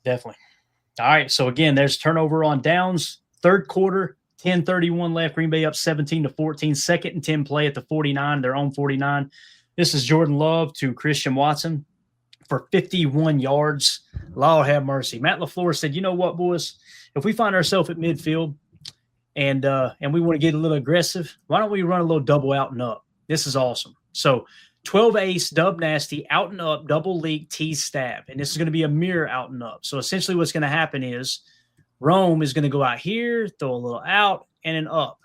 Definitely. All right. So again, there's turnover on downs. Third quarter, 10:31 left. Green Bay up 17-14. Second and 10 play at the 49, their own 49. This is Jordan Love to Christian Watson for 51 yards. Lord have mercy. Matt LaFleur said, you know what, boys? If we find ourselves at midfield and we want to get a little aggressive, why don't we run a little double out and up? This is awesome. So 12 ace, dub nasty, out and up, double leak, tease stab. And this is going to be a mirror out and up. So essentially what's going to happen is Rome is going to go out here, throw a little out, and an up.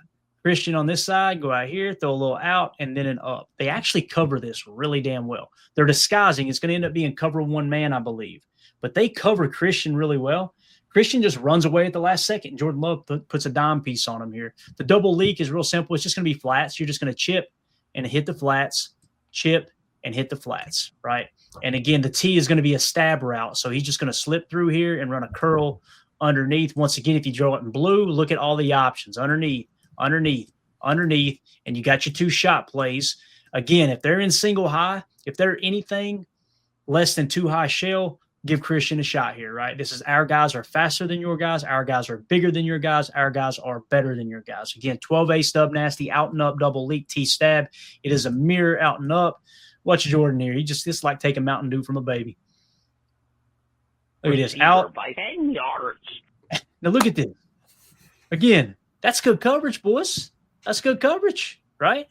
Christian on this side, go out here, throw a little out, and then an up. They actually cover this really damn well. They're disguising. It's going to end up being cover one man, I believe. But they cover Christian really well. Christian just runs away at the last second. Jordan Love puts a dime piece on him here. The double leak is real simple. It's just going to be flats. You're just going to chip and hit the flats, chip and hit the flats, right? And again, the T is going to be a stab route. So he's just going to slip through here and run a curl underneath. Once again, if you draw it in blue, look at all the options. Underneath, and you got your two shot plays. Again, if they're in single high, if they're anything less than two high shell, give Christian a shot here, right? This is our guys are faster than your guys. Our guys are bigger than your guys. Our guys are better than your guys. Again, 12A stub nasty, out and up, double leak, T stab. It is a mirror out and up. Watch Jordan here. It's like taking Mountain Dew from a baby. Look at this. Out by 10 yards. Now look at this. Again, that's good coverage, boys. That's good coverage, right?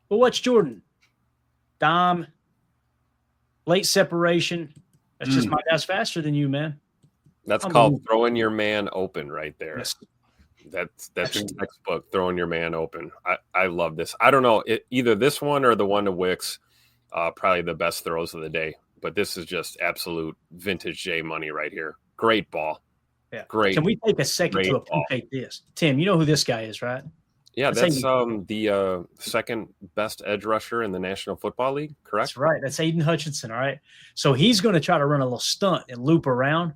But watch Jordan. Dime. Late separation. That's just my guy's faster than you, man. That's called throwing your man open right there. Yes. That's your textbook, throwing your man open. I love this. I don't know, either this one or the one to Wicks, probably the best throws of the day. But this is just absolute vintage J money right here. Great ball. Yeah. Great. Can we take a second to appreciate this? Tim, you know who this guy is, right? Yeah, that's the second best edge rusher in the National Football League, correct? That's right. That's Aiden Hutchinson, all right? So he's going to try to run a little stunt and loop around.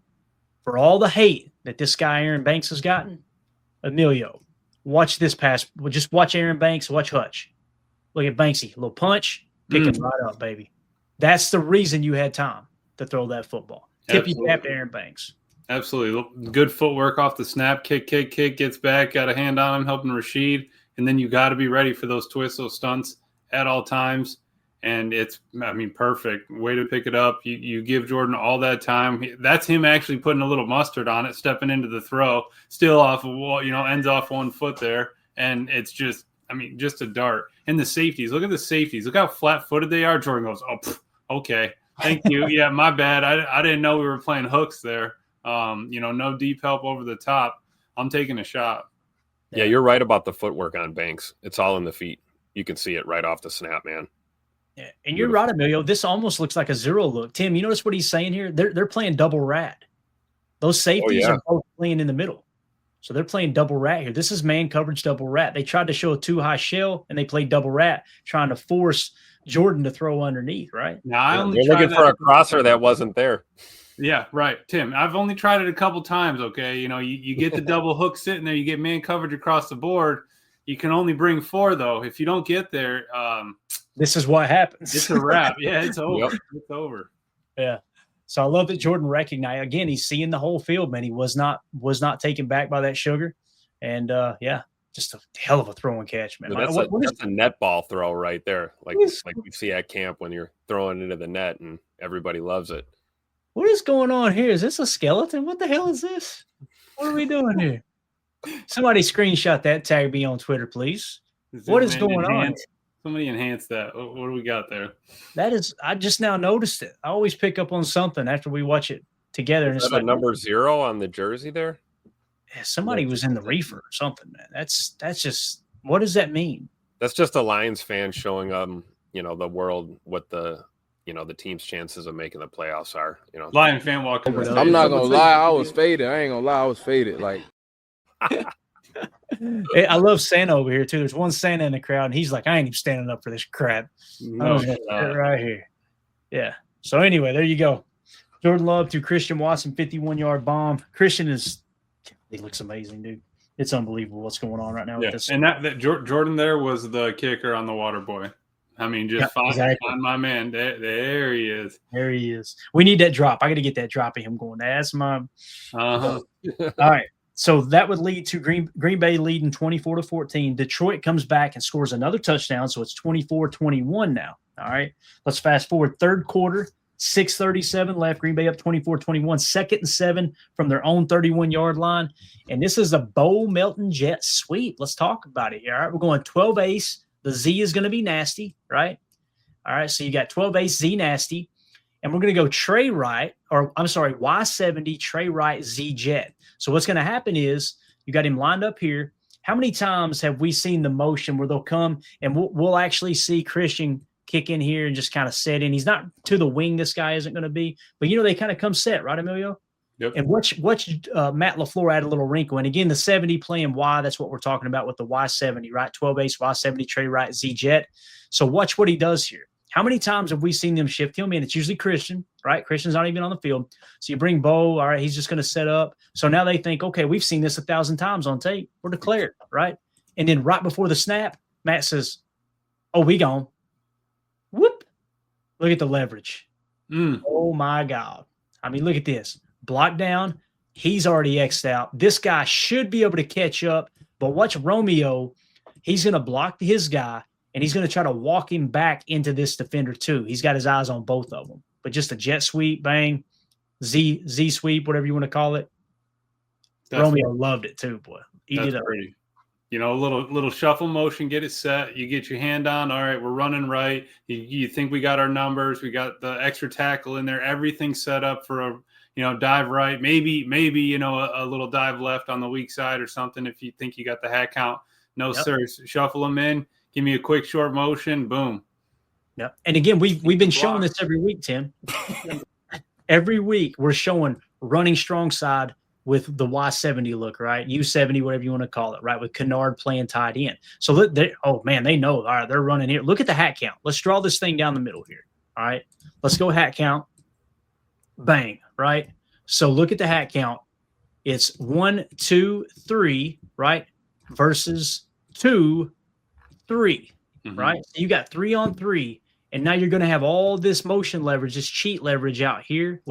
For all the hate that this guy Aaron Banks has gotten, Emilio, watch this pass. Just watch Aaron Banks, watch Hutch. Look at Banksy, a little punch, pick him right up, baby. That's the reason you had time to throw that football. Tippy tap to Aaron Banks. Absolutely. Good footwork off the snap. Kick, gets back, got a hand on him, helping Rashid. And then you got to be ready for those twists, those stunts at all times. And it's, perfect. Way to pick it up. You give Jordan all that time. That's him actually putting a little mustard on it, stepping into the throw, still off of, ends off one foot there. And it's just, just a dart. And the safeties, look at the safeties. Look how flat-footed they are. Jordan goes, okay. Thank you. Yeah, my bad. I didn't know we were playing hooks there. No deep help over the top. I'm taking a shot. Yeah, you're right about the footwork on Banks. It's all in the feet. You can see it right off the snap, man. Yeah, and you're right, Emilio. This almost looks like a zero look. Tim, you notice what he's saying here? They're playing double rat. Those safeties are both playing in the middle. So they're playing double rat here. This is man coverage double rat. They tried to show a too high shell, and they played double rat, trying to force Jordan to throw underneath, right? Now, they're looking for a crosser that wasn't there. Yeah, right. Tim, I've only tried it a couple times, okay? You get the double hook sitting there. You get man coverage across the board. You can only bring 4, though. If you don't get there this is what happens. It's a wrap. Yeah, it's over. Yep. It's over. Yeah. So I love that Jordan recognized. Again, he's seeing the whole field, man. He was not taken back by that sugar. And, just a hell of a throw and catch, man. That's a net ball throw right there, like we see at camp when you're throwing into the net and everybody loves it. What is going on here? Is this a skeleton? What the hell is this? What are we doing here? Somebody screenshot that. Tag me on Twitter, please. What is going on? Somebody enhance that. What do we got there? That is, I just now noticed it. I always pick up on something after we watch it together. Is that a number 0 on the jersey there? Yeah, somebody was in the reefer or something, man. That's just, what does that mean? That's just a Lions fan showing the world what the team's chances of making the playoffs are. Lion fan walking. I'm not gonna lie, I was faded. I ain't gonna lie, I was faded. Like, hey, I love Santa over here too. There's one Santa in the crowd, and he's like, "I ain't even standing up for this crap." No, right here. Yeah. So anyway, there you go. Jordan Love to Christian Watson, 51-yard bomb. Christian he looks amazing, dude. It's unbelievable what's going on right now with this. And that Jordan there was the kicker on the water boy. I mean, just find my man. There he is. There he is. We need that drop. I got to get that drop of him going. That's my. Uh-huh. All right. So that would lead to Green Bay leading 24-14. Detroit comes back and scores another touchdown. So it's 24-21 now. All right. Let's fast forward. Third quarter, 6:37 left. Green Bay up 24-21. 2nd and 7 from their own 31-yard line. And this is a Bo Melton jet sweep. Let's talk about it here. All right. We're going 12 ace. The Z is going to be nasty, right? All right. So you got 12 ace, Z nasty. And we're going to go Trey Wright, or I'm sorry, Y70, Trey Wright, Z jet. So what's going to happen is you got him lined up here. How many times have we seen the motion where they'll come and we'll actually see Christian kick in here and just kind of set in? He's not to the wing. This guy isn't going to be, but they kind of come set, right, Emilio? Yep. And watch Matt LaFleur add a little wrinkle. And again, the 70 playing Y, that's what we're talking about with the Y70, right? 12 ace, Y70, Trey Wright, Z jet. So watch what he does here. How many times have we seen them shift him in? It's usually Christian, right? Christian's not even on the field. So you bring Bo, all right, he's just going to set up. So now they think, okay, we've seen this 1,000 times on tape. We're declared, right? And then right before the snap, Matt says, oh, we gone. Whoop. Look at the leverage. Oh, my God. I mean, look at this. Block down. He's already X'd out. This guy should be able to catch up. But watch Romeo. He's going to block his guy. And he's going to try to walk him back into this defender too. He's got his eyes on both of them. But just a jet sweep, bang, Z sweep, whatever you want to call it. Romeo loved it too, boy. He did it. Pretty. A little shuffle motion, get it set. You get your hand on. All right, we're running right. You think we got our numbers. We got the extra tackle in there. Everything's set up for a dive right. Maybe a little dive left on the weak side or something if you think you got the hat count. No, sir. Shuffle them in. Give me a quick short motion. Boom. Yeah. And again, we've been showing this every week, Tim. Every week we're showing running strong side with the Y70 look, right? U70, whatever you want to call it, right? With Kennard playing tight end. So they know. All right, they're running here. Look at the hat count. Let's draw this thing down the middle here. All right. Let's go hat count. Bang, right? So look at the hat count. It's 1, 2, 3, right? Versus 2, 3, right? So you got 3 on 3, and now you're going to have all this motion leverage, this cheat leverage out here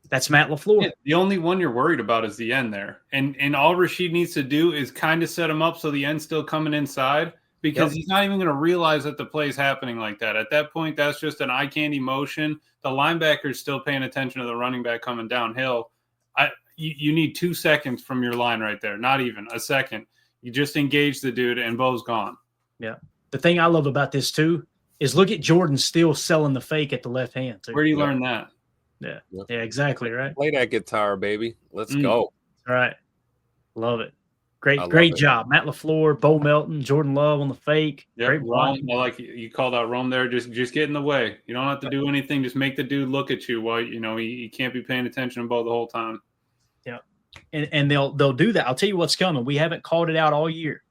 that's Matt LaFleur. Yeah, the only one you're worried about is the end there. And all Rashid needs to do is kind of set him up so the end's still coming inside because he's not even going to realize that the play's happening like that. At that point, that's just an eye candy motion. The linebacker's still paying attention to the running back coming downhill. You need 2 seconds from your line right there, not even a second. You just engage the dude, and Bo's gone. Yeah. The thing I love about this, too, is look at Jordan still selling the fake at the left hand, too. Where do you learn that? Yeah. Yeah, exactly, right? Play that guitar, baby. Let's go. All right. Love it. Great job. Matt LaFleur, Bo Melton, Jordan Love on the fake. Yep, Great Rome. I like you called out Rome there. Just get in the way. You don't have to do anything. Just make the dude look at you while, he can't be paying attention to Bo the whole time. Yeah. And they'll do that. I'll tell you what's coming. We haven't called it out all year.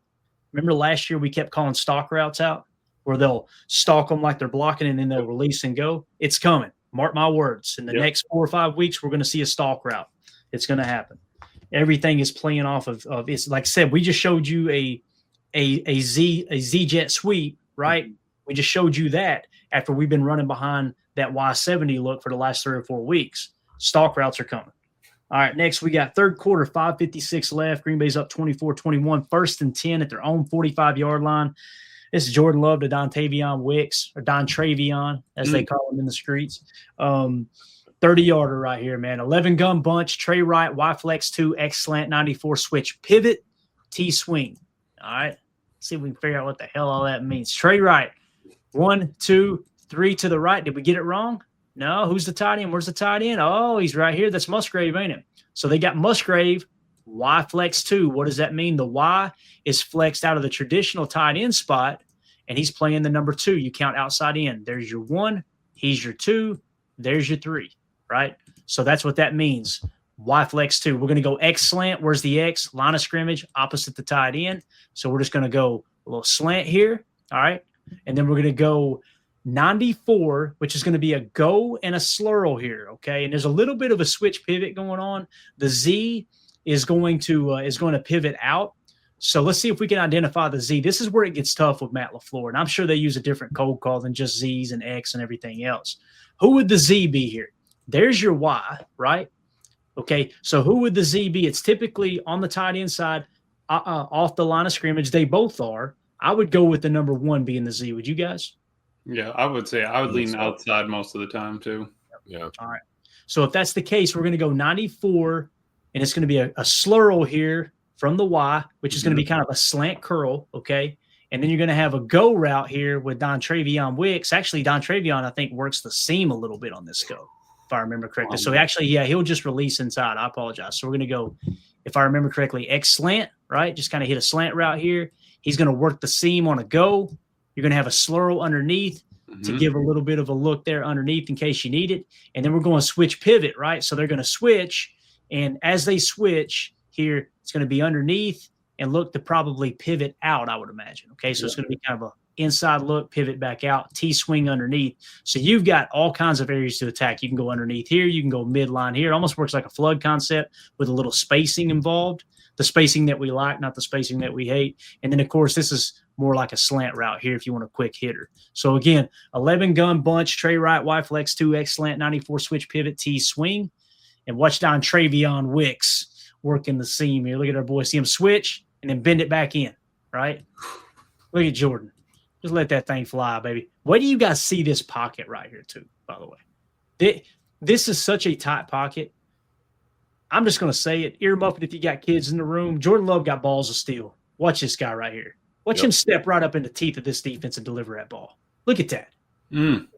Remember last year we kept calling stock routes out where they'll stalk them like they're blocking and then they'll release and go. It's coming. Mark my words. In the next 4 or 5 weeks, we're going to see a stalk route. It's going to happen. Everything is playing off of it's like I said, we just showed you a Z jet sweep, right? We just showed you that after we've been running behind that Y70 look for the last 3 or 4 weeks. Stalk routes are coming. All right, next we got third quarter, 5:56 left. Green Bay's up 24-21, 1st and 10 at their own 45-yard line. This is Jordan Love to Dontavion Wicks, or Don Travion, as they call him in the streets. 30-yarder right here, man. 11-gun bunch, Trey Wright, Y-flex 2, X slant 94 switch, pivot, T-swing. All right, let's see if we can figure out what the hell all that means. Trey Wright, 1, 2, 3 to the right. Did we get it wrong? No, who's the tight end? Where's the tight end? Oh, he's right here. That's Musgrave, ain't it? So they got Musgrave, Y flex 2. What does that mean? The Y is flexed out of the traditional tight end spot, and he's playing the number 2. You count outside in. There's your 1. He's your 2. There's your 3, right? So that's what that means. Y flex 2. We're going to go X slant. Where's the X? Line of scrimmage opposite the tight end. So we're just going to go a little slant here, all right? And then we're going to go 94, which is going to be a go and a slurl here, okay? And there's a little bit of a switch pivot going on. The Z is going to pivot out. So let's see if we can identify the Z. This is where it gets tough with Matt LaFleur, and I'm sure they use a different code call than just Z's and X and everything else. Who would the Z be here? There's your Y, right? Okay, so who would the Z be? It's typically on the tight end side, off the line of scrimmage. They both are. I would go with the number 1 being the Z. Would you guys? Yeah, I would say I would lean outside most of the time too. Yeah. All right. So if that's the case, we're going to go 94, and it's going to be a slurl here from the Y, which is going to be kind of a slant curl, okay? And then you're going to have a go route here with Dontrevion Wicks. Actually, Dontrevion, I think, works the seam a little bit on this go, if I remember correctly. So actually, yeah, he'll just release inside. I apologize. So we're going to go, if I remember correctly, X slant, right? Just kind of hit a slant route here. He's going to work the seam on a go. You're going to have a slurl underneath to give a little bit of a look there underneath in case you need it. And then we're going to switch pivot, right? So they're going to switch. And as they switch here, it's going to be underneath and look to probably pivot out, I would imagine. Okay, so it's going to be kind of a inside look, pivot back out, T-swing underneath. So you've got all kinds of areas to attack. You can go underneath here. You can go midline here. It almost works like a flood concept with a little spacing involved, the spacing that we like, not the spacing that we hate. And then, of course, this is more like a slant route here if you want a quick hitter. So, again, 11-gun bunch, Trey Wright, Y flex, 2X slant, 94 switch pivot, T-swing. And watch Dontrevion Wicks working the seam here. Look at our boy. See him switch and then bend it back in, right? Look at Jordan. Just let that thing fly, baby. Where do you guys see this pocket right here, too, by the way? This is such a tight pocket. I'm just going to say it. Earmuffin if you got kids in the room. Jordan Love got balls of steel. Watch this guy right here. Watch him step right up in the teeth of this defense and deliver that ball. Look at that. I mean,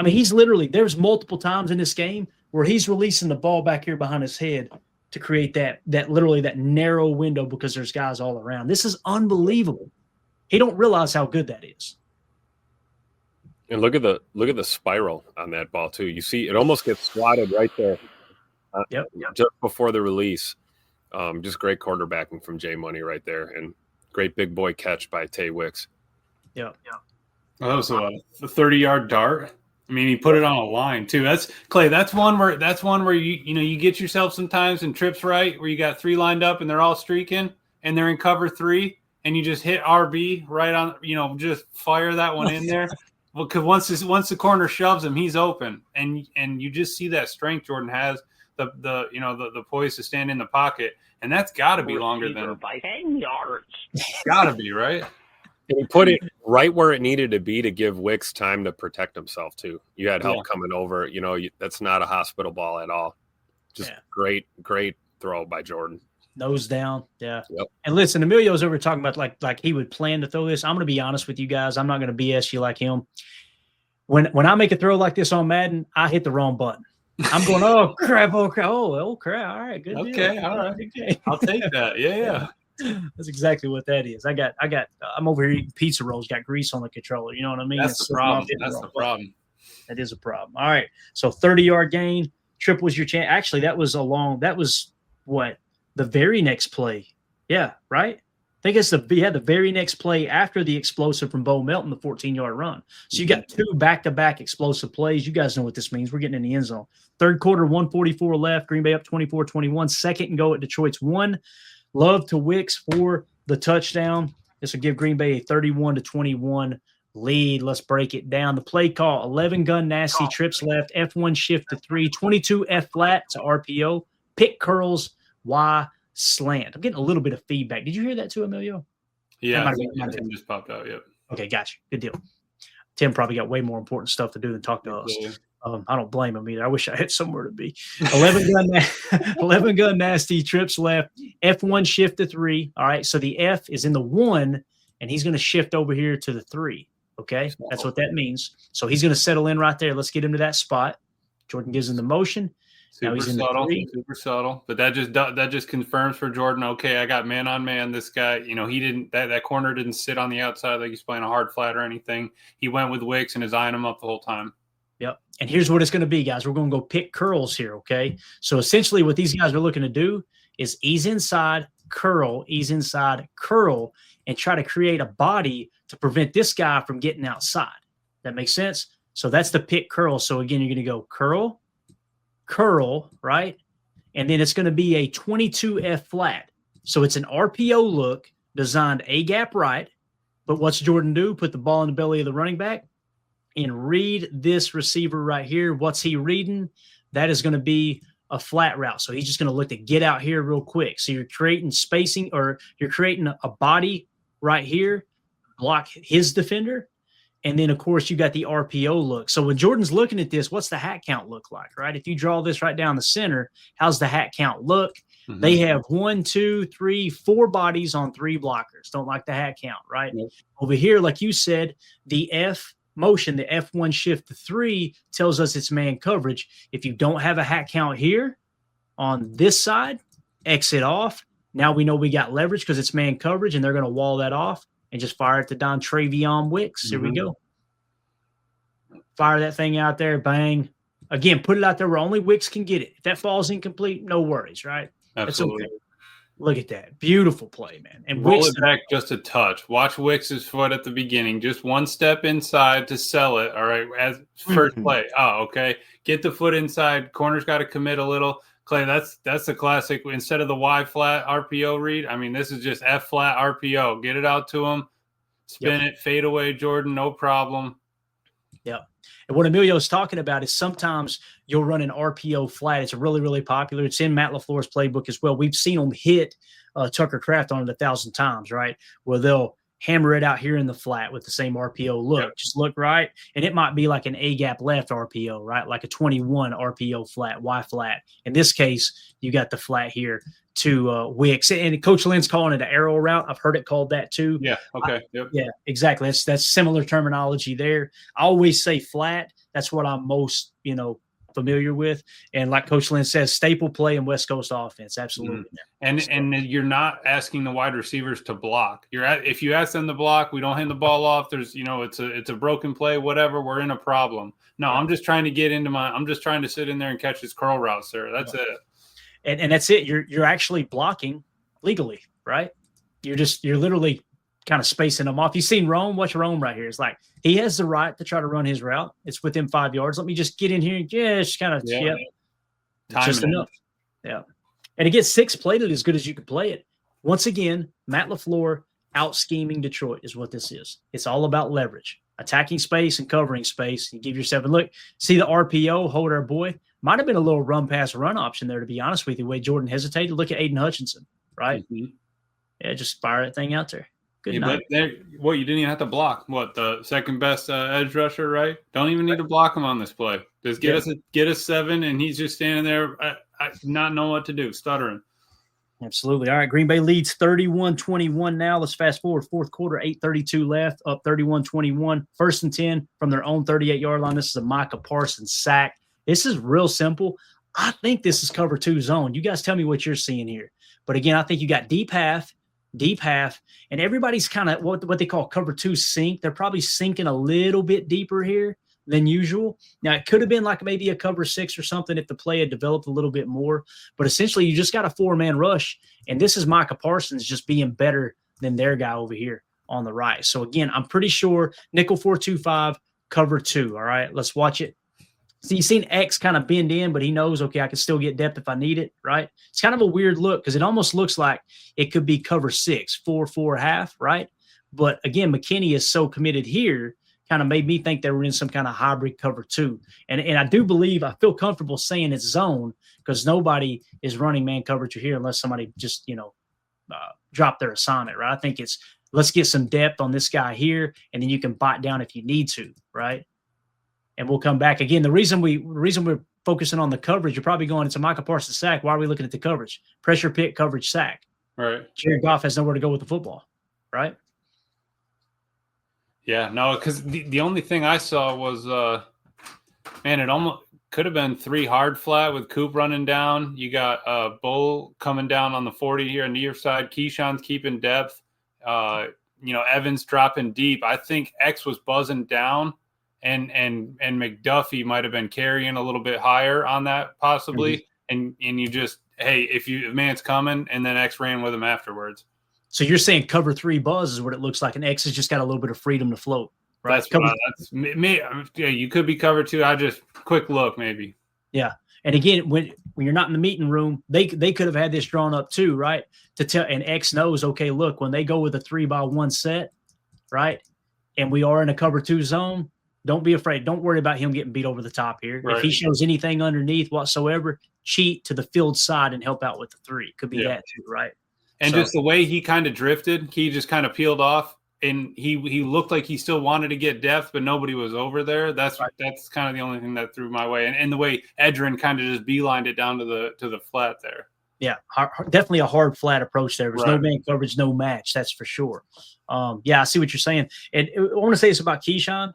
he's literally – there's multiple times in this game where he's releasing the ball back here behind his head to create that literally that narrow window because there's guys all around. This is unbelievable. He don't realize how good that is. And look at the spiral on that ball too. You see, it almost gets swatted right there, just before the release. Just great quarterbacking from Jay Money right there, and great big boy catch by Tay Wicks. Yeah. That was a 30-yard dart. I mean, he put it on a line too. That's Clay. That's one where you get yourself sometimes in trips right where you got 3 lined up and they're all streaking and they're in cover 3 and you just hit RB right on. Just fire that one in there. Well, because once the corner shoves him, he's open, and you just see that strength Jordan has, the poise to stand in the pocket, and that's got to be longer than 10 yards. Got to be, right? And he put it right where it needed to be to give Wicks time to protect himself too. You had help coming over. That's not a hospital ball at all. Just great throw by Jordan. Nose down, yeah. Yep. And listen, Emilio's over talking about like he would plan to throw this. I'm going to be honest with you guys. I'm not going to BS you like him. When I make a throw like this on Madden, I hit the wrong button. I'm going, oh crap, oh crap. All right, good. Okay, deal. all right. Okay. I'll take that. Yeah. That's exactly what that is. I'm over here eating pizza rolls, got grease on the controller. You know what I mean? That's the problem. That's the problem. That is a problem. All right. So 30-yard gain, triples your chance. Actually, that was what? The very next play. Yeah, right? I think it's the very next play after the explosive from Bo Melton, the 14-yard run. So you got 2 back-to-back explosive plays. You guys know what this means. We're getting in the end zone. Third quarter, 144 left. Green Bay up 24-21. Second and go at Detroit's 1. Love to Wicks for the touchdown. This will give Green Bay a 31-21 lead. Let's break it down. The play call, 11-gun nasty, trips left, F1 shift to 3, 22 F flat to RPO, pick curls, Y slant. I'm getting a little bit of feedback. Did you hear that too, Emilio? Yeah, Tim just popped out. Yep. Okay, gotcha. Good deal. Tim probably got way more important stuff to do than talk to us. Yeah. I don't blame him either. I wish I had somewhere to be. 11 gun nasty, trips left, F1 shift to 3. All right, so the F is in the 1, and he's going to shift over here to the 3. Okay, that's what that means. So he's going to settle in right there. Let's get him to that spot. Jordan gives him the motion. Super subtle. But that just confirms for Jordan, okay, I got man on man. This guy, he didn't that corner didn't sit on the outside like he's playing a hard flat or anything. He went with Wicks and is eyeing him up the whole time. Yep. And here's what it's going to be, guys. We're going to go pick curls here, okay? So essentially what these guys are looking to do is ease inside, curl, and try to create a body to prevent this guy from getting outside. That makes sense? So that's the pick curl. So again, you're going to go curl, right? And then it's going to be a 22 F flat. So it's an RPO look. designed a gap right. But what's Jordan do? Put the ball in the belly of the running back and read this receiver right here. What's he reading? That is going to be a flat route. So he's just going to look to get out here real quick. So you're creating spacing, or you're creating a body right here, block his defender. And then, of course, you got the RPO look. So when Jordan's looking at this, what's the hat count look like, right? If you draw this right down the center, how's the hat count look? Mm-hmm. They have 1, 2, 3, 4 bodies on 3 blockers. Don't like the hat count, right? Mm-hmm. Over here, like you said, the F motion, the F1 shift to 3 tells us it's man coverage. If you don't have a hat count here on this side, exit off. Now we know we got leverage because it's man coverage, and they're going to wall that off and just fire it to Don Travion Wicks. Here we go. Fire that thing out there. Bang. Again, put it out there where only Wicks can get it. If that falls incomplete, no worries, right? Absolutely. Okay. Look at that. Beautiful play, man. And roll Wicks, it back just a touch. Watch Wicks's foot at the beginning. Just one step inside to sell it. All right. As first play. Oh, okay. Get the foot inside. Corner's got to commit a little. Clay, that's the classic. Instead of the Y flat RPO read, I mean, this is just F flat RPO. Get it out to him, spin it, fade away, Jordan, no problem. Yep. And what Emilio's talking about is sometimes you'll run an RPO flat. It's really, really popular. It's in Matt LaFleur's playbook as well. We've seen them hit Tucker Kraft on it 1,000 times, right? Where they'll hammer it out here in the flat with the same RPO look. Yep. Just look right. And it might be like an A-gap left RPO, right? Like a 21 RPO flat, Y flat. In this case, you got the flat here to Wicks. And Coach Lynn's calling it an arrow route. I've heard it called that too. Yeah, okay. Yep. Yeah, exactly. That's similar terminology there. I always say flat. That's what I'm most, familiar with. And like Coach Lynn says, staple play in West Coast offense. Absolutely. Mm-hmm. And you're not asking the wide receivers to block. If you ask them to block, we don't hand the ball off. There's, it's a broken play, whatever. We're in a problem. No, I'm just trying to I'm just trying to sit in there and catch his curl route, sir. That's it. And that's it. You're actually blocking legally, right? You're literally kind of spacing them off. You've seen Rome. Watch Rome right here. It's like he has the right to try to run his route. It's within 5 yards. Let me just get in here and just kind of just enough. Yeah. And it gets 6 played it as good as you can play it. Once again, Matt LaFleur out scheming Detroit is what this is. It's all about leverage, attacking space and covering space. You give yourself a look. See the RPO, hold our boy. Might have been a little run pass run option there, to be honest with you. The way Jordan hesitated. Look at Aiden Hutchinson, right? Mm-hmm. Yeah, just fire that thing out there. Good night. But you didn't even have to block. What, the second best edge rusher, right? Don't even need to block him on this play. Just get us 7, and he's just standing there, not knowing what to do, stuttering. Absolutely. All right, Green Bay leads 31-21 now. Let's fast forward. Fourth quarter, 8:32 left, up 31-21. 1st and 10 from their own 38-yard line. This is a Micah Parsons sack. This is real simple. I think this is cover 2 zone. You guys tell me what you're seeing here. But again, I think you got deep half, and everybody's kind of what they call cover 2 sink. They're probably sinking a little bit deeper here than usual. Now, it could have been like maybe a cover 6 or something if the play had developed a little bit more. But essentially, you just got a 4-man rush, and this is Micah Parsons just being better than their guy over here on the right. So, again, I'm pretty sure nickel 4-2-5, cover 2. All right, let's watch it. So you've seen X kind of bend in, but he knows, okay, I can still get depth if I need it, right? It's kind of a weird look because it almost looks like it could be cover 6, 4-4.5, right? But again, McKinney is so committed here, kind of made me think they were in some kind of hybrid cover 2. And I do believe, I feel comfortable saying it's zone because nobody is running man coverage here unless somebody just, drop their assignment, right? I think it's let's get some depth on this guy here, and then you can bite down if you need to, right? And we'll come back again. The reason we're focusing on the coverage, you're probably going, it's a Micah Parsons sack. Why are we looking at the coverage? Pressure pick, coverage, sack. Right. Jared Goff has nowhere to go with the football, right? Yeah, no, because the only thing I saw was, it almost could have been 3 hard flat with Coop running down. You got Bull coming down on the 40 here on the near side. Keyshawn's keeping depth. Evans dropping deep. I think X was buzzing down. And McDuffie might have been carrying a little bit higher on that possibly. Mm-hmm. And you just, hey, if man's coming, and then X ran with him afterwards. So you're saying cover 3 buzz is what it looks like, and X has just got a little bit of freedom to float, right? That's me. Yeah, you could be cover 2. I just quick look maybe. Yeah. And again, when you're not in the meeting room, they could have had this drawn up too, right? To tell, and X knows, okay, look, when they go with a 3-by-1 set, right, and we are in a cover 2 zone, don't be afraid. Don't worry about him getting beat over the top here. Right. If he shows anything underneath whatsoever, cheat to the field side and help out with the 3. Could be that too, right? And just the way he kind of drifted, he just kind of peeled off, and he looked like he still wanted to get depth, but nobody was over there. That's kind of the only thing that threw my way. And the way Edgerrin kind of just beelined it down to the flat there. Yeah, definitely a hard flat approach there. There's no man coverage, no match. That's for sure. Yeah, I see what you're saying. And I want to say this about Keyshawn.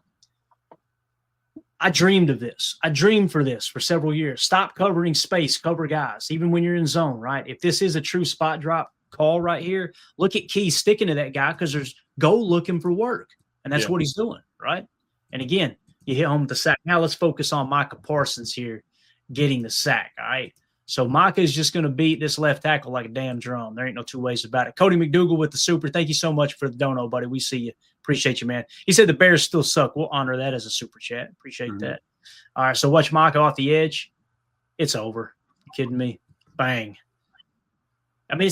I dreamed of this. I dreamed for this for several years. Stop covering space, cover guys, even when you're in zone, right? If this is a true spot drop call right here, look at Key sticking to that guy because there's go looking for work. And that's what he's doing, right? And again, you hit home with the sack. Now let's focus on Micah Parsons here getting the sack, all right? So Micah is just going to beat this left tackle like a damn drum. There ain't no two ways about it. Cody McDougal with the super. Thank you so much for the dono, buddy. We see you. Appreciate you, man. He said the Bears still suck. We'll honor that as a super chat. Appreciate that. All right, so watch Micah off the edge. It's over. You kidding me? Bang. I mean,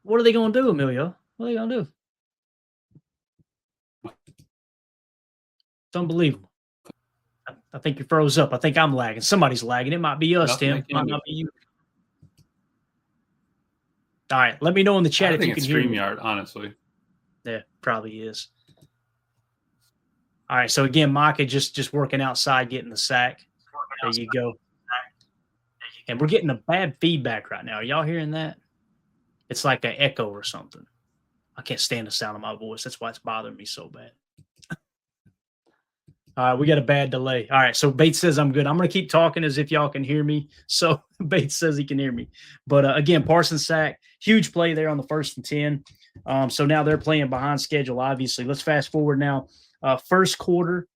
what are they going to do, Emilio? What are they going to do? It's unbelievable. I think you froze up. I think I'm lagging. Somebody's lagging. It might be us, Tim. It might not be you. All right. Let me know in the chat if you can hear me. StreamYard, honestly. Yeah, probably is. All right. So, again, Micah just working outside, getting the sack. There you go. And we're getting a bad feedback right now. Are y'all hearing that? It's like an echo or something. I can't stand the sound of my voice. That's why it's bothering me so bad. All right, we got a bad delay. All right, so Bates says I'm good. I'm going to keep talking as if y'all can hear me. So Bates says he can hear me. But, again, Parsons sack, huge play there on the 1st and 10. So now they're playing behind schedule, obviously. Let's fast forward now. Fourth quarter,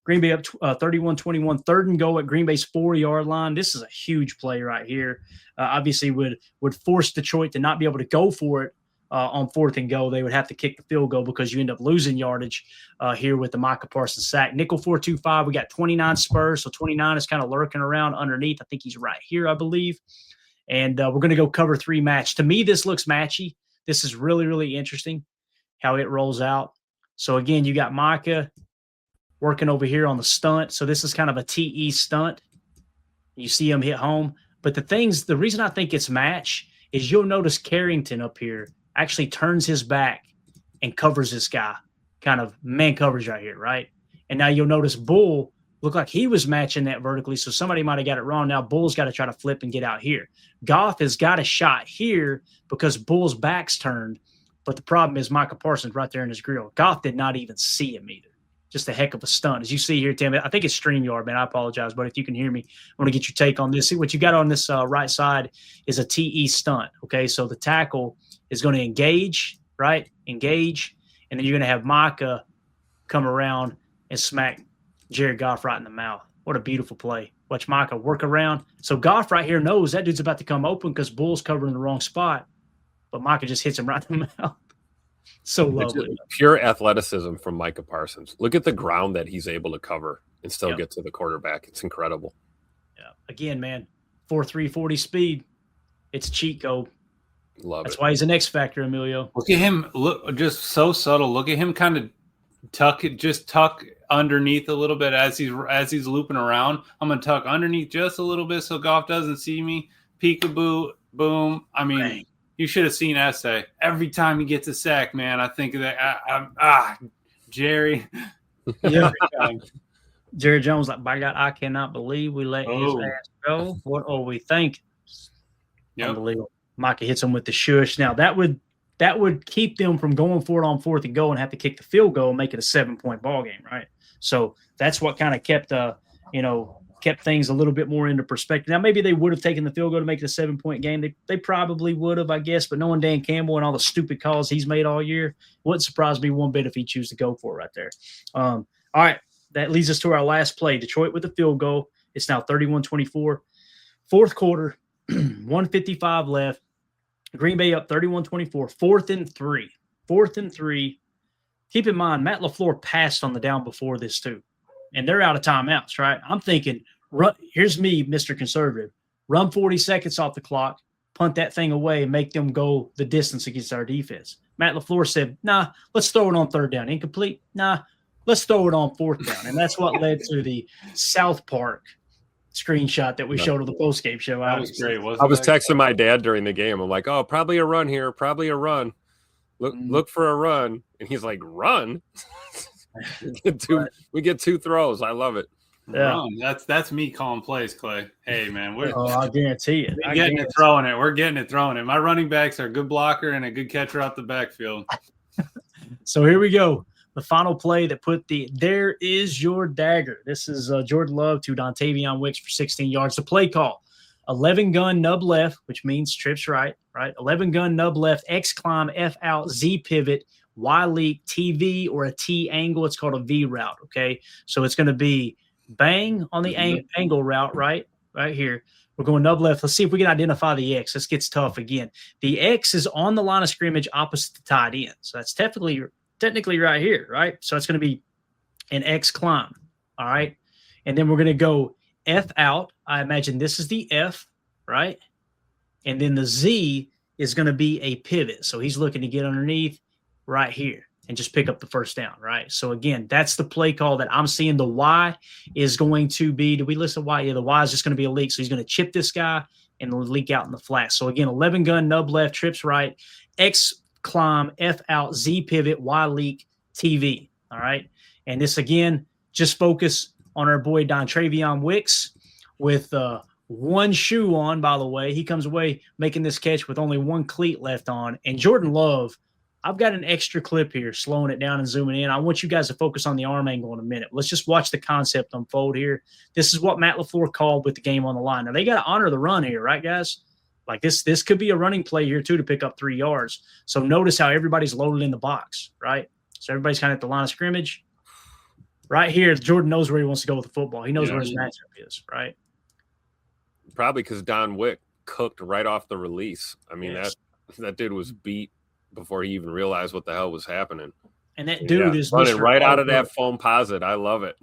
Green Bay up 31-21, 3rd and goal at Green Bay's 4-yard line. This is a huge play right here. Obviously would force Detroit to not be able to go for it. On 4th and goal, they would have to kick the field goal because you end up losing yardage here with the Micah Parsons sack. Nickel 4-2-5. We got 29 Spurs, so 29 is kind of lurking around underneath. I think he's right here, I believe. And we're going to go cover 3 match. To me, this looks matchy. This is really, really interesting how it rolls out. So, again, you got Micah working over here on the stunt. So this is kind of a TE stunt. You see him hit home. But the reason I think it's match is you'll notice Carrington up here actually turns his back and covers this guy, kind of man coverage right here, right? And now you'll notice Bull looked like he was matching that vertically, so somebody might have got it wrong. Now Bull's got to try to flip and get out here. Goff has got a shot here because Bull's back's turned, but the problem is Micah Parsons right there in his grill. Goff did not even see him either. Just a heck of a stunt. As you see here, Tim, I think it's StreamYard, man. I apologize, but if you can hear me, I want to get your take on this. See, what you got on this right side is a TE stunt, okay? So the tackle is going to engage, right? Engage, and then you're going to have Micah come around and smack Jared Goff right in the mouth. What a beautiful play. Watch Micah work around. So Goff right here knows that dude's about to come open because Bull's covering the wrong spot, but Micah just hits him right in the mouth. So lovely. Pure athleticism from Micah Parsons. Look at the ground that he's able to cover and still get to the quarterback. It's incredible. Yeah. Again, man, 4.3 40 speed. It's a cheat code. That's why he's an X factor, Emilio. Look at him. Look, just so subtle. Look at him kind of tuck underneath a little bit as he's looping around. I'm going to tuck underneath just a little bit so Goff doesn't see me. Peekaboo, boom. I mean, Dang. You should have seen Essay. Every time he gets a sack, man, I think of that. Jerry. Yeah. Jerry Jones, like, by God, I cannot believe we let his ass go. What are we thinking? Yep. Unbelievable. Micah hits him with the shush. Now, that would keep them from going for it on 4th and goal and have to kick the field goal and make it a 7-point ball game, right? So that's what kind of kept things a little bit more into perspective. Now, maybe they would have taken the field goal to make it a 7-point game. They probably would have, I guess. But knowing Dan Campbell and all the stupid calls he's made all year, wouldn't surprise me one bit if he chooses to go for it right there. All right, that leads us to our last play. Detroit with the field goal. It's now 31-24. 4th quarter, 1:55 left. Green Bay up 31-24, 4th and 3. 4th and 3. Keep in mind, Matt LaFleur passed on the down before this too. And they're out of timeouts, right? I'm thinking Here's me, Mr. Conservative. Run 40 seconds off the clock, punt that thing away, and make them go the distance against our defense. Matt LaFleur said, nah, let's throw it on third down. Incomplete? Nah, let's throw it on fourth down. And that's what led to the South Park screenshot that we showed on the postgame show. That was great. I was texting my dad during the game. I'm like, oh, probably a run here. Probably a run. Look for a run. And he's like, run? we get 2 throws. I love it. Yeah. That's me calling plays, Clay. Hey, man. I guarantee it. We're getting it, throwing it. We're getting it, throwing it. My running backs are a good blocker and a good catcher out the backfield. So here we go. The final play that there is your dagger. This is Jordan Love to Dontavion Wicks for 16 yards. The play call, 11 gun nub left, which means trips right? 11 gun nub left, X climb, F out, Z pivot, Y leak, TV, or a T angle. It's called a V route, okay? So it's going to be bang on the angle route, right here. We're going nub left. Let's see if we can identify the X. This gets tough again. The X is on the line of scrimmage opposite the tight end. So that's technically right here, right? So it's going to be an X climb, all right? And then we're going to go F out. I imagine this is the F, right? And then the Z is going to be a pivot. So he's looking to get underneath right here and just pick up the first down, right? So again, that's the play call that I'm seeing. The Y is going to be, did we list the Y? Yeah, the Y is just going to be a leak. So he's going to chip this guy and leak out in the flat. So again, 11 gun, nub left, trips right, X climb, F out, Z pivot, Y leak, TV. All right. And this again, just focus on our boy Dontavion Wicks with one shoe on, by the way. He comes away making this catch with only one cleat left on. And Jordan Love, I've got an extra clip here, slowing it down and zooming in. I want you guys to focus on the arm angle in a minute. Let's just watch the concept unfold here. This is what Matt LaFleur called with the game on the line. Now, they got to honor the run here, right, guys? Like this could be a running play here, too, to pick up 3 yards. So notice how everybody's loaded in the box, right? So everybody's kind of at the line of scrimmage. Right here, Jordan knows where he wants to go with the football. He knows where his matchup is, right? Probably because Don Wick cooked right off the release. I mean, Yes. that dude was beat before he even realized what the hell was happening. And that dude is running Mr. right out of Hard that foam posit. I love it.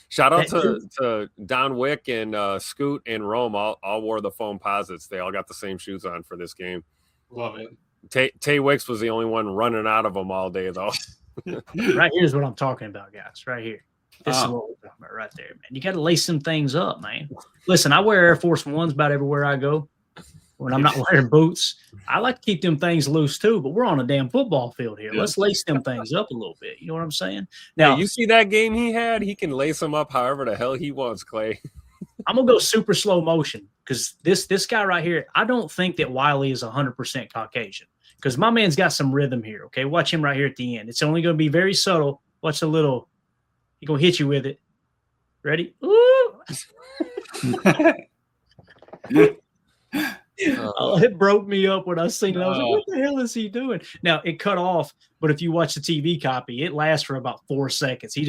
Shout out to Don Wick and Scoot and Rome. All wore the foam posits. They all got the same shoes on for this game. Love it. Tay Wicks was the only one running out of them all day, though. Right here's what I'm talking about, guys. Right here. This is what we're talking about right there, man. You got to lace some things up, man. Listen, I wear Air Force Ones about everywhere I go. When I'm not wearing boots, I like to keep them things loose too, but we're on a damn football field here. Let's lace them things up a little bit. You know what I'm saying? Now, hey, you see that game he had? He can lace them up however the hell he wants, Clay. I'm going to go super slow motion because this guy right here, I don't think that Wiley is 100% Caucasian because my man's got some rhythm here, okay? Watch him right here at the end. It's only going to be very subtle. Watch a little. He's going to hit you with it. Ready? Ooh! It broke me up when I seen it. I was like, what the hell is he doing? Now, it cut off, but if you watch the TV copy, it lasts for about 4 seconds. He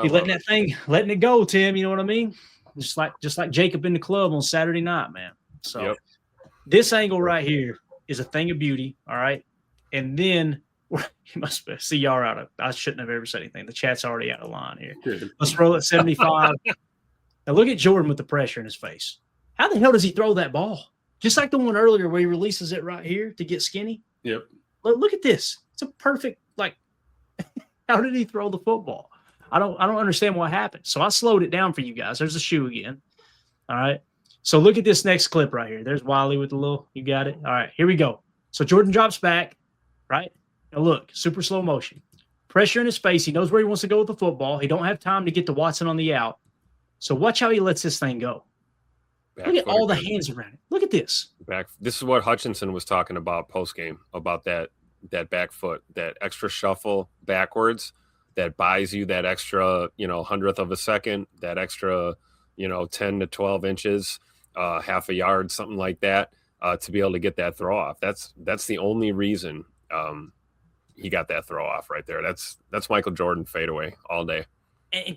letting it go, Tim. You know what I mean? Just like Jacob in the club on Saturday night, man. So This angle right here is a thing of beauty, all right? And then you must see y'all out of. I shouldn't have ever said anything. The chat's already out of line here. Let's roll at 75. Now look at Jordan with the pressure in his face. How the hell does he throw that ball? Just like the one earlier where he releases it right here to get skinny. Yep. Look at this. It's a perfect, how did he throw the football? I don't understand what happened. So I slowed it down for you guys. There's the shoe again. All right. So look at this next clip right here. There's Wiley with the little, you got it. All right, here we go. So Jordan drops back, right? Now look, super slow motion. Pressure in his face. He knows where he wants to go with the football. He don't have time to get to Watson on the out. So watch how he lets this thing go. Look at all the hands around it. Look at this. This is what Hutchinson was talking about post game about that back foot, that extra shuffle backwards that buys you that extra, hundredth of a second, that extra, 10 to 12 inches, half a yard, something like that, to be able to get that throw off. That's the only reason he got that throw off right there. That's Michael Jordan fadeaway all day. And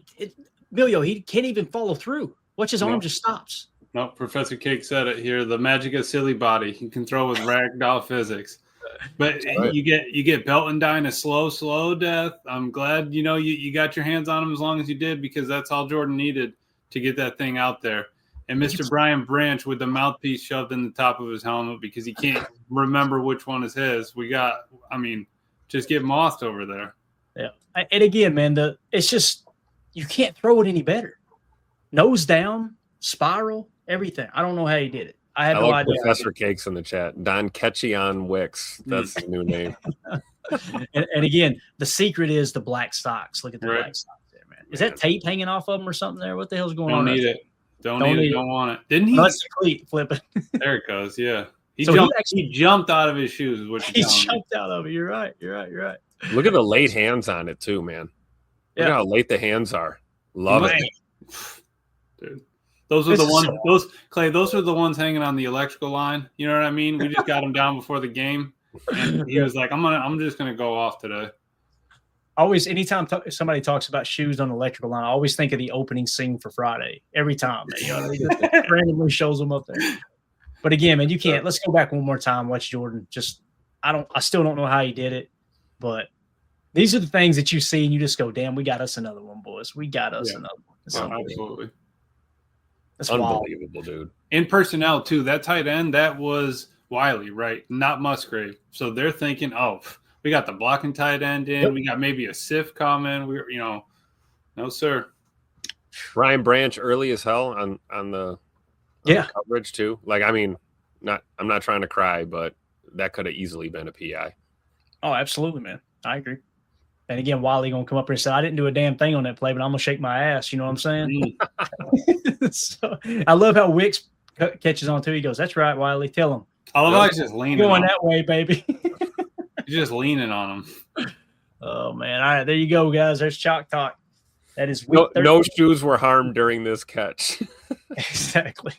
Emilio, he can't even follow through. Watch his arm just stops. No, Professor Cake said it here. The magic of silly body. He can throw with ragdoll physics. But right. you get Belton dying a slow death. I'm glad you got your hands on him as long as you did because that's all Jordan needed. to get that thing out there. And Mr. Brian Branch with the mouthpiece shoved in the top of his helmet because he can't remember which one is his. Just get mossed over there. Yeah. And again, man, it's just you can't throw it any better. Nose down, spiral, everything. I don't know how he did it. I have no idea. Professor Cakes in the chat. Don Ketchion Wicks. That's his new name. and again, the secret is the black socks. Look at the black socks there, man. Is that tape hanging off of them or something there? What the hell's going on? Don't need it. Don't need it. Don't want it. Didn't he? That's the cleat flipping. There it goes. Yeah. He He jumped out of his shoes. Is what he jumped out of it. You're right. Look at the late hands on it too, man. Look at how late the hands are. Love it. Dude. Those are the ones. Clay. Those are the ones hanging on the electrical line. You know what I mean? We just got them down before the game, and he was like, "I'm just gonna go off today." Always, anytime somebody talks about shoes on the electrical line, I always think of the opening scene for Friday. Every time, man, you know, he just randomly shows them up there. But again, man, you can't. Let's go back one more time. Watch Jordan. I still don't know how he did it, but these are the things that you see and you just go, "Damn, we got us another one, boys. We got us another one." Absolutely. That's unbelievable, wild. Dude. In personnel too, that tight end, that was Wiley, right? Not Musgrave. So they're thinking, oh, we got the blocking tight end in. Yep. We got maybe a Sif coming. No, sir. Ryan Branch early as hell on the coverage too. I'm not trying to cry, but that could have easily been a PI. Oh, absolutely, man. I agree. And again, Wiley gonna come up here and say, "I didn't do a damn thing on that play, but I'm gonna shake my ass." You know what I'm saying? So, I love how Wicks catches on too. He goes, "That's right, Wiley. Tell him." I love how he's just leaning. Going that way, baby. He's just leaning on him. Oh man! All right, there you go, guys. There's Chalk Talk. That is no shoes were harmed during this catch. Exactly.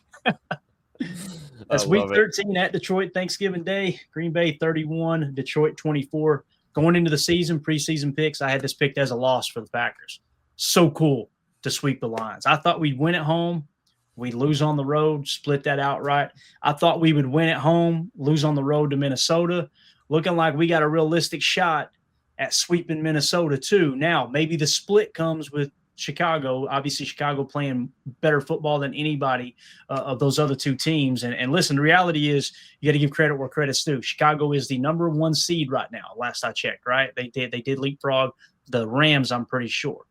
That's week 13 at Detroit, Thanksgiving Day. Green Bay 31, Detroit 24. Going into the season, preseason picks, I had this picked as a loss for the Packers. So cool to sweep the Lions. I thought we'd win at home. We'd lose on the road, split that outright. I thought we would win at home, lose on the road to Minnesota. Looking like we got a realistic shot at sweeping Minnesota too. Now, maybe the split comes with Chicago. Obviously, Chicago playing better football than anybody of those other two teams. And listen, the reality is you got to give credit where credit's due. Chicago is the number one seed right now, last I checked, right? They did leapfrog the Rams, I'm pretty sure.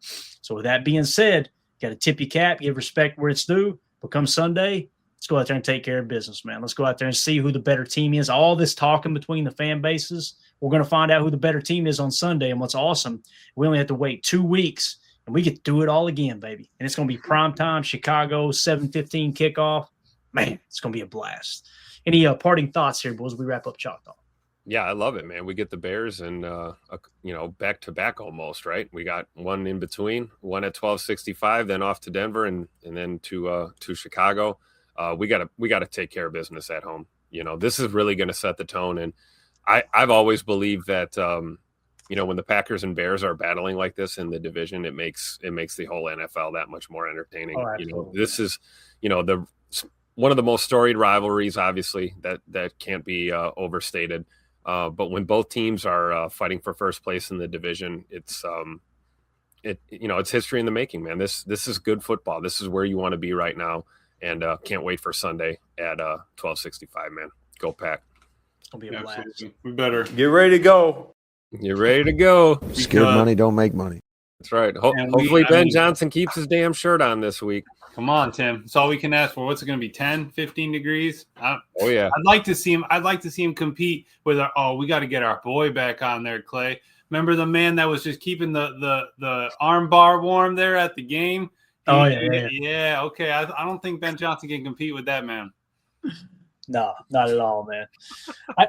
So with that being said, got to tip your cap, give respect where it's due. But come Sunday, let's go out there and take care of business, man. Let's go out there and see who the better team is. All this talking between the fan bases, we're going to find out who the better team is on Sunday. And what's awesome, we only have to wait 2 weeks, and we get to do it all again, baby. And it's going to be primetime, Chicago, 7:15 kickoff. Man, it's going to be a blast. Any parting thoughts here, boys, as we wrap up Chalk Talk? Yeah, I love it, man. We get the Bears and, back-to-back almost, right? We got one in between, one at 12:65, then off to Denver and then to Chicago. We got to take care of business at home. You know, this is really going to set the tone. And I've always believed that, when the Packers and Bears are battling like this in the division, it makes the whole NFL that much more entertaining. Oh, This is, one of the most storied rivalries, obviously, that can't be overstated. But when both teams are fighting for first place in the division, it's history in the making, man. This is good football. This is where you want to be right now. And can't wait for Sunday at 12:65, man. Go Pack. It'll be a blast. Absolutely. We better Get ready to go. You're ready to go. Scared money don't make money. That's right. Hopefully Ben Johnson keeps his damn shirt on this week. Come on, Tim. That's all we can ask for. What's it going to be? 10, 15 degrees? Oh yeah. I'd like to see him compete with we got to get our boy back on there, Clay. Remember the man that was just keeping the arm bar warm there at the game? Yeah. Okay. I don't think Ben Johnson can compete with that man. No, not at all, man.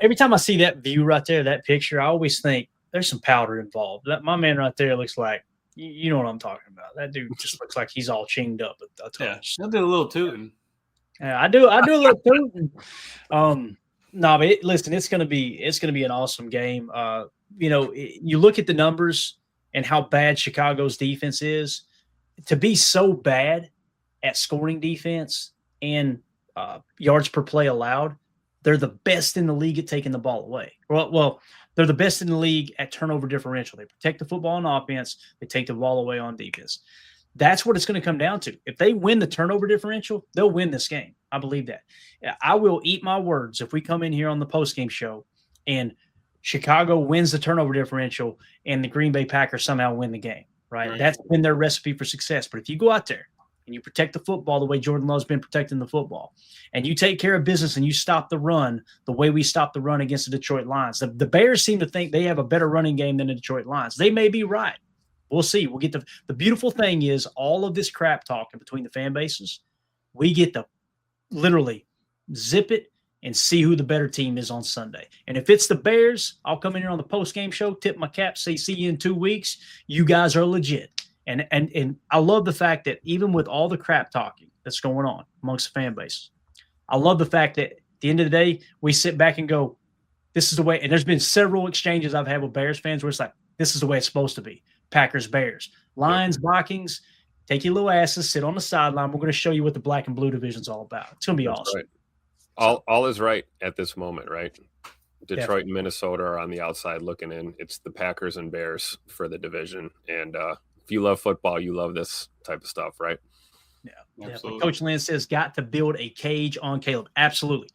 Every time I see that view right there, that picture, I always think there's some powder involved. My man right there looks like, you know what I'm talking about. That dude just looks like he's all chinged up. Yeah, he'll do a little tooting. Yeah, I do a little tooting. But listen, it's gonna be an awesome game. You look at the numbers and how bad Chicago's defense is. To be so bad at scoring defense and yards per play allowed, they're the best in the league at taking the ball away. Well, they're the best in the league at turnover differential. They protect the football on offense. They take the ball away on defense. That's what it's going to come down to. If they win the turnover differential, they'll win this game. I believe that. I will eat my words if we come in here on the postgame show and Chicago wins the turnover differential and the Green Bay Packers somehow win the game, right? That's been their recipe for success. But if you go out there and you protect the football the way Jordan Love's been protecting the football, and you take care of business and you stop the run the way we stopped the run against the Detroit Lions, the Bears seem to think they have a better running game than the Detroit Lions. They may be right. We'll see. We'll get the beautiful thing is all of this crap talking between the fan bases, we get to literally zip it and see who the better team is on Sunday. And if it's the Bears, I'll come in here on the post-game show, tip my cap, say, see you in 2 weeks. You guys are legit. And I love the fact that even with all the crap talking that's going on amongst the fan base, I love the fact that at the end of the day, we sit back and go, this is the way. And there's been several exchanges I've had with Bears fans where it's like, this is the way it's supposed to be. Packers, Bears, Lions, Vikings, take your little asses, sit on the sideline. We're going to show you what the black and blue division is all about. It's going to be awesome. Right. All is right at this moment, right? Detroit and Minnesota are on the outside looking in. It's the Packers and Bears for the division. And if you love football, you love this type of stuff, right? Yeah. Absolutely. Coach Lynn says, got to build a cage on Caleb. Absolutely.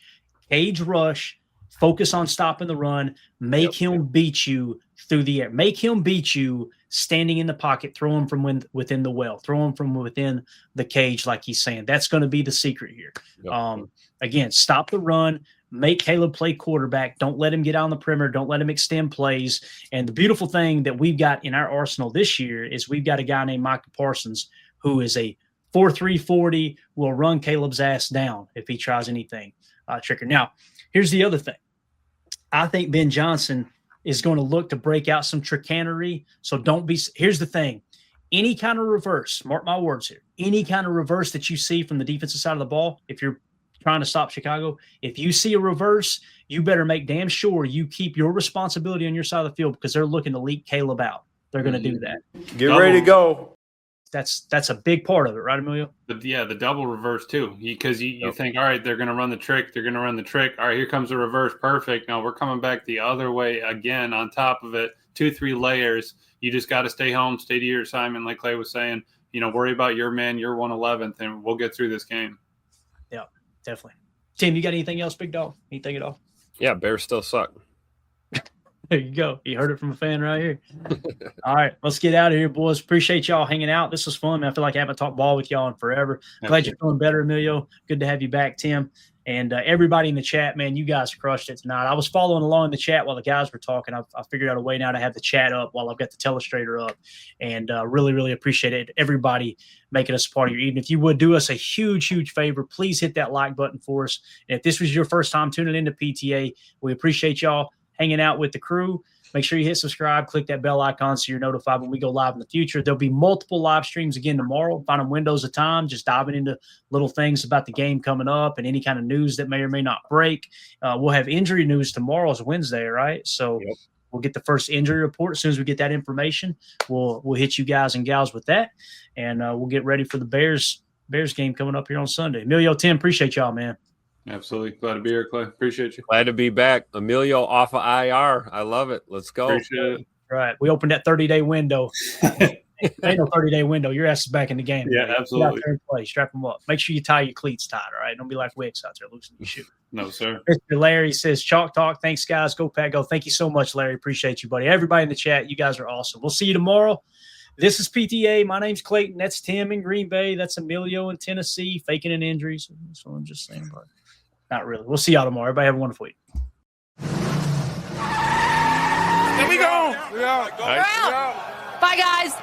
Cage rush, focus on stopping the run, make him beat you through the air. Make him beat you standing in the pocket, throw him from within the well, throw him from within the cage like he's saying. That's going to be the secret here. Yep. Again, stop the run, make Caleb play quarterback. Don't let him get out on the perimeter. Don't let him extend plays. And the beautiful thing that we've got in our arsenal this year is we've got a guy named Micah Parsons who is a 4.3 40, will run Caleb's ass down if he tries anything trickier. Now, here's the other thing. I think Ben Johnson is going to look to break out some trickery. So don't be – here's the thing. Any kind of reverse, mark my words here, any kind of reverse that you see from the defensive side of the ball, if you're trying to stop Chicago, if you see a reverse, you better make damn sure you keep your responsibility on your side of the field because they're looking to leak Caleb out. They're going to do that. Get ready to go. That's a big part of it, right, Emilio? The double reverse too, because you think, all right, they're going to run the trick. They're going to run the trick. All right, here comes the reverse. Perfect. Now we're coming back the other way again on top of it. 2-3 layers. You just got to stay home, stay to your assignment, like Clay was saying. Worry about your man, your 111th, and we'll get through this game. Yeah, definitely. Tim, you got anything else, big dog? Anything at all? Yeah, Bears still suck. There you go. You heard it from a fan right here. All right, let's get out of here, boys. Appreciate y'all hanging out. This was fun, man. I feel like I haven't talked ball with y'all in forever. Glad you're feeling better, Emilio. Good to have you back, Tim. And everybody in the chat, man, you guys crushed it tonight. I was following along in the chat while the guys were talking. I figured out a way now to have the chat up while I've got the telestrator up. And really, really appreciate it. Everybody making us a part of your evening. If you would do us a huge, huge favor, please hit that like button for us. And if this was your first time tuning into PTA, we appreciate y'all hanging out with the crew. Make sure you hit subscribe, click that bell icon so you're notified when we go live in the future. There'll be multiple live streams again tomorrow, finding windows of time, just diving into little things about the game coming up and any kind of news that may or may not break. We'll have injury news tomorrow is Wednesday, right? So we'll get the first injury report. As soon as we get that information, we'll hit you guys and gals with that, and we'll get ready for the Bears game coming up here on Sunday. Emilio, Tim, appreciate y'all, man. Absolutely. Glad to be here, Clay. Appreciate you. Glad to be back. Emilio off of IR. I love it. Let's go. Appreciate it. Right. We opened that 30-day window. Ain't no 30-day window. Your ass is back in the game. Yeah, absolutely. Get out there and play. Strap them up. Make sure you tie your cleats tight, all right? Don't be like Wicks out there loosening your shoe. No, sir. Mr. Larry says, Chalk Talk. Thanks, guys. Go Pack Go. Thank you so much, Larry. Appreciate you, buddy. Everybody in the chat, you guys are awesome. We'll see you tomorrow. This is PTA. My name's Clayton. That's Tim in Green Bay. That's Emilio in Tennessee, faking an injury. So that's what I'm just saying about it. Not really. We'll see y'all tomorrow. Everybody have a wonderful week. There we go. Bye, guys.